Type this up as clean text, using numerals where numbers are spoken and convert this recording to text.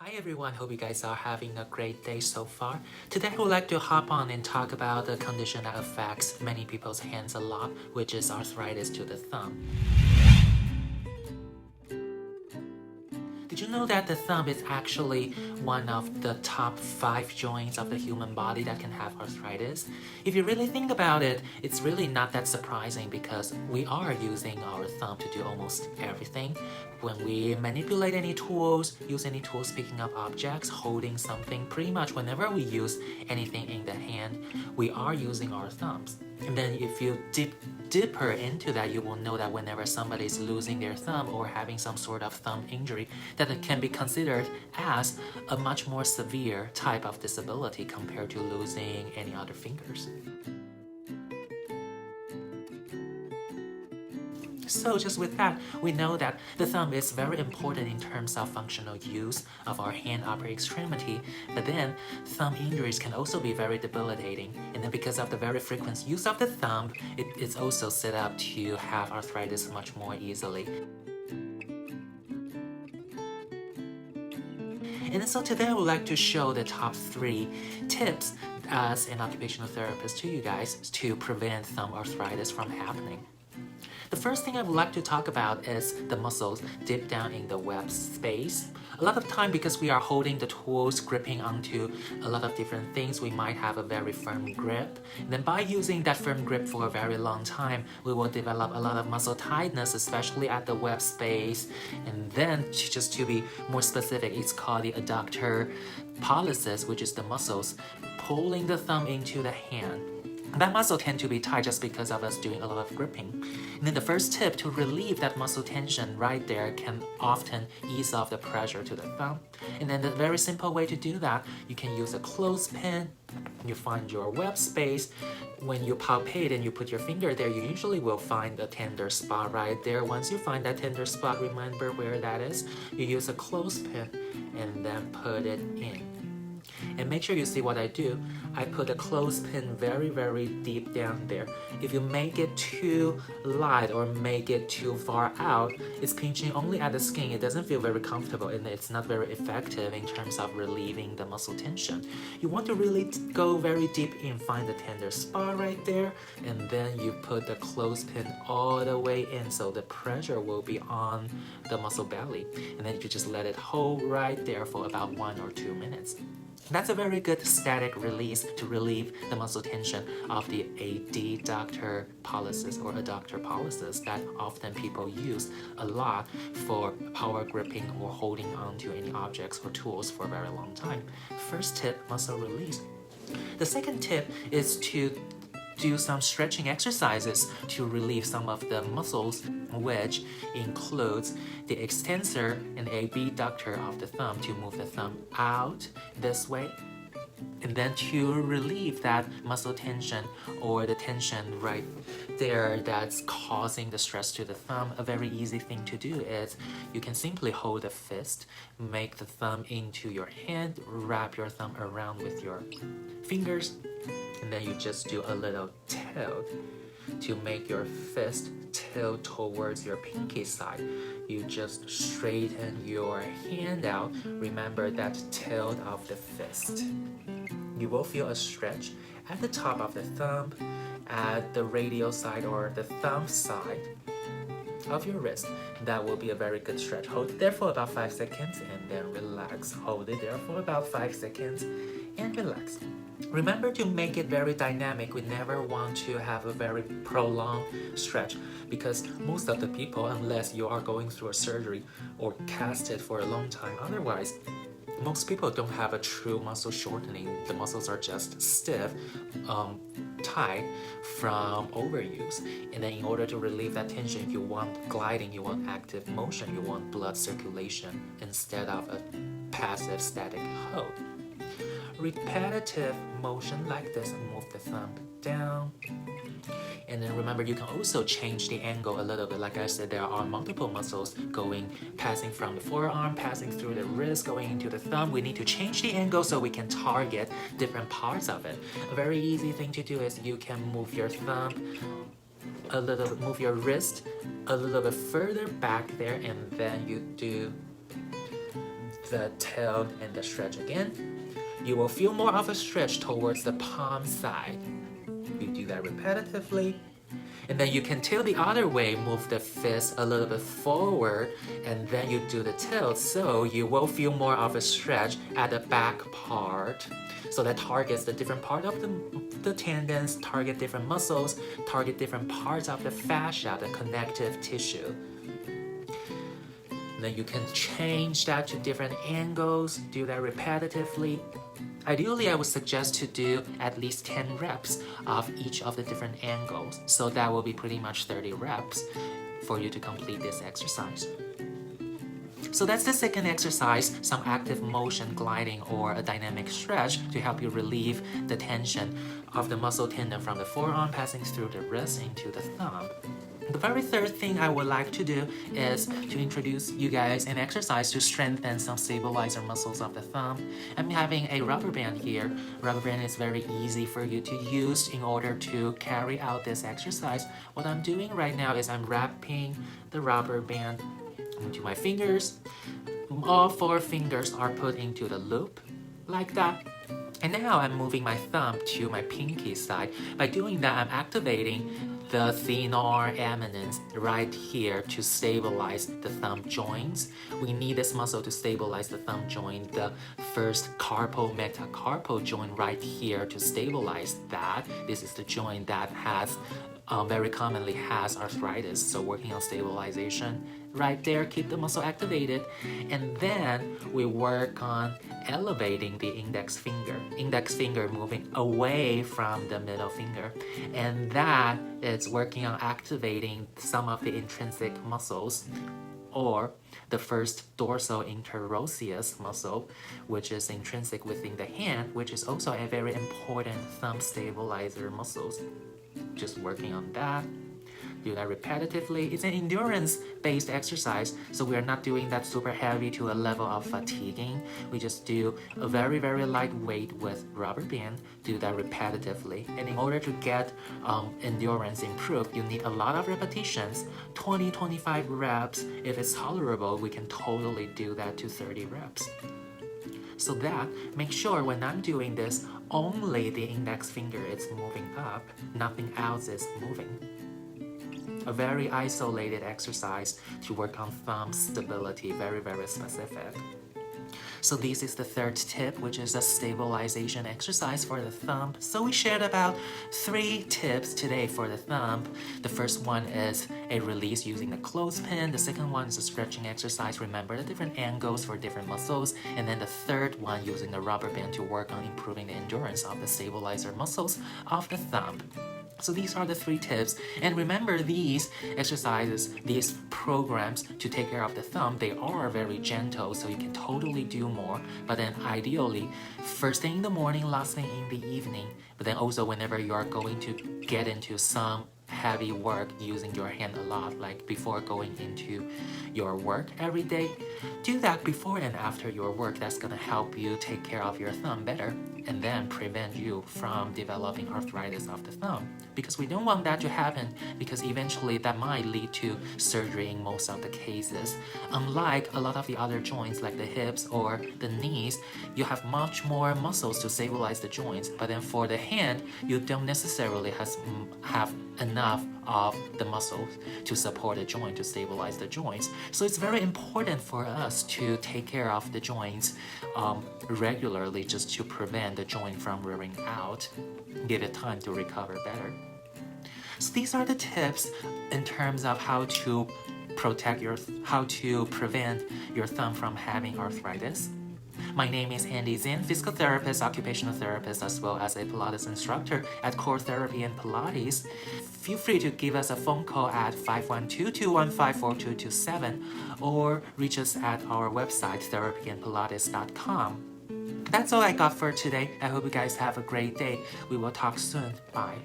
Hi everyone, hope you guys are having a great day so far. Today I would like to hop on and talk about the condition that affects many people's hands a lot, which is arthritis to the thumb. Did you know that the thumb is actually one of the top 5 joints of the human body that can have arthritis? If you really think about it, it's really not that surprising because we are using our thumb to do almost everything. When we manipulate any tools, use any tools picking up objects, holding something, pretty much whenever we use anything in the hand, we are using our thumbs. And then if you dip deeper into that, you will know that whenever somebody is losing their thumb or having some sort of thumb injury, that it can be considered as a much more severe type of disability compared to losing any other fingers. So just with that, we know that the thumb is very important in terms of functional use of our hand upper extremity, but then thumb injuries can also be very debilitating. And then because of the very frequent use of the thumb, it's also set up to have arthritis much more easily. And so today I would like to show the top 3 tips as an occupational therapist to you guys to prevent thumb arthritis from happening. The first thing I would like to talk about is the muscles deep down in the web space. A lot of time, because we are holding the tools, gripping onto a lot of different things, we might have a very firm grip. And then by using that firm grip for a very long time, we will develop a lot of muscle tightness, especially at the web space. And then, just to be more specific, it's called the adductor pollicis, which is the muscles pulling the thumb into the hand. That muscle tends to be tight just because of us doing a lot of gripping. And then the first tip to relieve that muscle tension right there can often ease off the pressure to the thumb. And then the very simple way to do that, you can use a clothespin. You find your web space. When you palpate and you put your finger there, you usually will find a tender spot right there. Once you find that tender spot, remember where that is. You use a clothespin and then put it in. And make sure you see what I do. I put a clothespin very, very deep down there. If you make it too light or make it too far out, it's pinching only at the skin. It doesn't feel very comfortable and it's not very effective in terms of relieving the muscle tension. You want to really go very deep in, find the tender spot right there, and then you put the clothespin all the way in so the pressure will be on the muscle belly. And then you just let it hold right there for about 1 or 2 minutes. That's a very good static release to relieve the muscle tension of the adductor pollicis or adductor pollicis that often people use a lot for power gripping or holding onto any objects or tools for a very long time. First tip, muscle release. The second tip is to do some stretching exercises to relieve some of the muscles, which includes the extensor and abductor of the thumb to move the thumb out this way. And then to relieve that muscle tension or the tension right there that's causing the stress to the thumb, a very easy thing to do is you can simply hold a fist, make the thumb into your hand, wrap your thumb around with your fingers, and then you just do a little tilt to make your fist tilt towards your pinky side. You just straighten your hand out. Remember that tilt of the fist. You will feel a stretch at the top of the thumb, at the radial side or the thumb side of your wrist. That will be a very good stretch. Hold it there for about 5 seconds and then relax. Hold it there for about 5 seconds and relax. Remember to make it very dynamic. We never want to have a very prolonged stretch because most of the people, unless you are going through a surgery or casted for a long time, otherwise, most people don't have a true muscle shortening. The muscles are just stiff, tight from overuse. And then in order to relieve that tension, if you want gliding, you want active motion, you want blood circulation instead of a passive static hold. Repetitive motion like this, move the thumb down. And then remember, you can also change the angle a little bit. Like I said, there are multiple muscles passing from the forearm, passing through the wrist, going into the thumb. We need to change the angle so we can target different parts of it. A very easy thing to do is you can move your thumb a little bit, move your wrist a little bit further back there, and then you do the tail and the stretch again. You will feel more of a stretch towards the palm side. You do that repetitively. And then you can tilt the other way, move the fist a little bit forward, and then you do the tilt, so you will feel more of a stretch at the back part. So that targets the different part of the tendons, target different muscles, target different parts of the fascia, the connective tissue. Then you can change that to different angles, do that repetitively. Ideally, I would suggest to do at least 10 reps of each of the different angles. So that will be pretty much 30 reps for you to complete this exercise. So that's the second exercise, some active motion gliding or a dynamic stretch to help you relieve the tension of the muscle tendon from the forearm passing through the wrist into the thumb. The very third thing I would like to do is to introduce you guys an exercise to strengthen some stabilizer muscles of the thumb. I'm having a rubber band here. Rubber band is very easy for you to use in order to carry out this exercise. What I'm doing right now is I'm wrapping the rubber band into my fingers. All 4 fingers are put into the loop like that. And now I'm moving my thumb to my pinky side. By doing that, I'm activating the thenar eminence right here to stabilize the thumb joints. We need this muscle to stabilize the thumb joint, the first carpal metacarpal joint right here to stabilize that. This is the joint that has very commonly has arthritis, so working on stabilization right there, keep the muscle activated. And then we work on elevating the index finger moving away from the middle finger, and that is working on activating some of the intrinsic muscles, or the first dorsal interosseous muscle, which is intrinsic within the hand, which is also a very important thumb stabilizer muscles. Just working on that. Do that repetitively. It's an endurance-based exercise, so we are not doing that super heavy to a level of fatiguing. We just do a very, very light weight with rubber band. Do that repetitively. And in order to get endurance improved, you need a lot of repetitions. 20-25 reps. If it's tolerable, we can totally do that to 30 reps. So that, make sure when I'm doing this, only the index finger is moving up, nothing else is moving. A very isolated exercise to work on thumb stability, very, very specific. So this is the third tip, which is a stabilization exercise for the thumb. So we shared about 3 tips today for the thumb. The first one is a release using the clothespin. The second one is a stretching exercise. Remember the different angles for different muscles. And then the third one using the rubber band to work on improving the endurance of the stabilizer muscles of the thumb. So these are the 3 tips, and remember these exercises, these programs to take care of the thumb, they are very gentle, so you can totally do more, but then ideally, first thing in the morning, last thing in the evening, but then also whenever you are going to get into some heavy work using your hand a lot, like before going into your work every day, do that before and after your work. That's gonna help you take care of your thumb better and then prevent you from developing arthritis of the thumb, because we don't want that to happen, because eventually that might lead to surgery in most of the cases. Unlike a lot of the other joints like the hips or the knees, you have much more muscles to stabilize the joints, but then for the hand, you don't necessarily have enough of the muscles to support the joint, to stabilize the joints. So it's very important for us to take care of the joints regularly, just to prevent the joint from wearing out, give it time to recover better. So these are the tips in terms of how to prevent your thumb from having arthritis. My name is Andy Zin, physical therapist, occupational therapist, as well as a Pilates instructor at CORE Therapy and Pilates. Feel free to give us a phone call at 512-215-4227 or reach us at our website, therapyandpilates.com. That's all I got for today. I hope you guys have a great day. We will talk soon. Bye.